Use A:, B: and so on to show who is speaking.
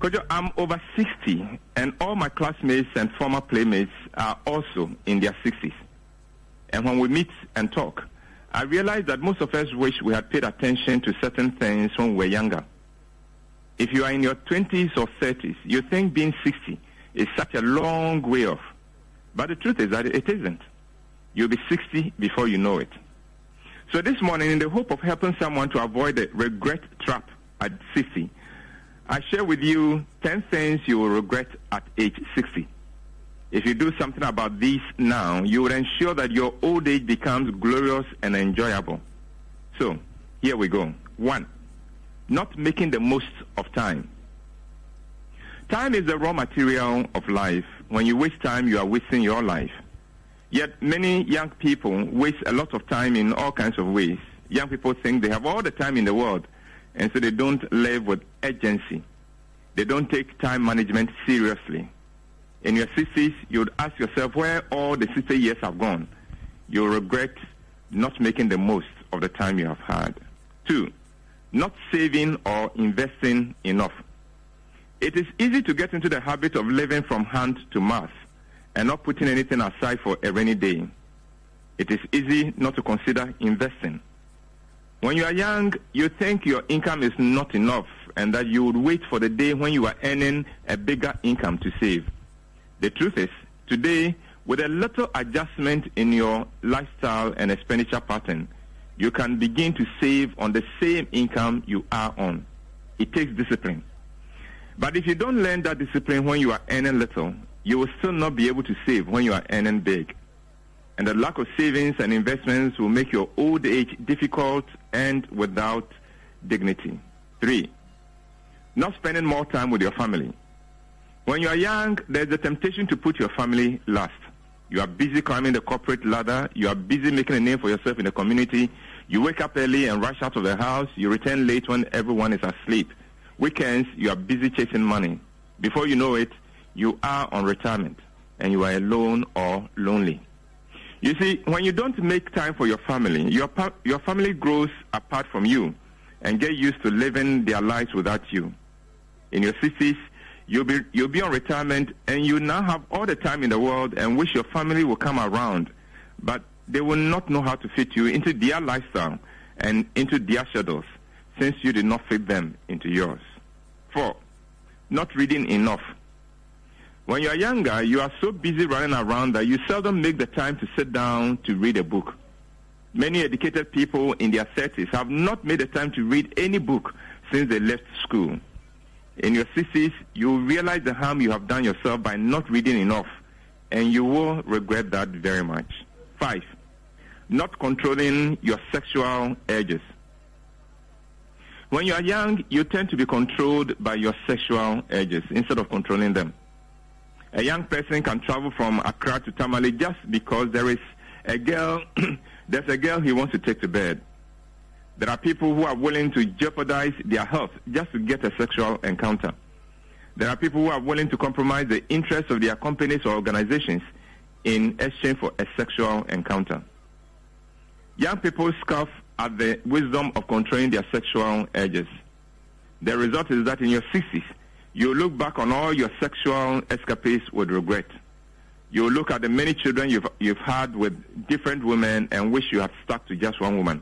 A: Kojo, I'm over 60, and all my classmates and former playmates are also in their 60s. And when we meet and talk, I realize that most of us wish we had paid attention to certain things when we were younger. If you are in your 20s or 30s, you think being 60 is such a long way off. But the truth is that it isn't. You'll be 60 before you know it. So this morning, in the hope of helping someone to avoid the regret trap at 60, I share with you 10 things you will regret at age 60. If you do something about these now, you will ensure that your old age becomes glorious and enjoyable. So, here we go. 1, not making the most of time. Time is the raw material of life. When you waste time, you are wasting your life. Yet many young people waste a lot of time in all kinds of ways. Young people think they have all the time in the world, and so they don't live with urgency. They don't take time management seriously. In your 60s, you would ask yourself where all the 60 years have gone. You'll regret not making the most of the time you have had. 2, not saving or investing enough. It is easy to get into the habit of living from hand to mouth and not putting anything aside for a rainy day. It is easy not to consider investing. When you are young, you think your income is not enough and that you would wait for the day when you are earning a bigger income to save. The truth is, today, with a little adjustment in your lifestyle and expenditure pattern, you can begin to save on the same income you are on. It takes discipline. But if you don't learn that discipline when you are earning little, you will still not be able to save when you are earning big. And the lack of savings and investments will make your old age difficult and without dignity. 3, not spending more time with your family. When you are young, there's a temptation to put your family last. You are busy climbing the corporate ladder. You are busy making a name for yourself in the community. You wake up early and rush out of the house. You return late when everyone is asleep. Weekends, you are busy chasing money. Before you know it, you are on retirement and you are alone or lonely. You see, when you don't make time for your family, your family grows apart from you and get used to living their lives without you. In your 60s, you'll be on retirement and you now have all the time in the world and wish your family will come around, but they will not know how to fit you into their lifestyle and into their schedules since you did not fit them into yours. 4, not reading enough. When you are younger, you are so busy running around that you seldom make the time to sit down to read a book. Many educated people in their 30s have not made the time to read any book since they left school. In your 60s, you will realize the harm you have done yourself by not reading enough, and you will regret that very much. 5, not controlling your sexual urges. When you are young, you tend to be controlled by your sexual urges instead of controlling them. A young person can travel from Accra to Tamale just because there's a girl he wants to take to bed. There are people who are willing to jeopardize their health just to get a sexual encounter. There are people who are willing to compromise the interests of their companies or organizations in exchange for a sexual encounter. Young people scoff at the wisdom of controlling their sexual urges. The result is that in your 60s, you look back on all your sexual escapades with regret. You look at the many children you've had with different women and wish you had stuck to just one woman.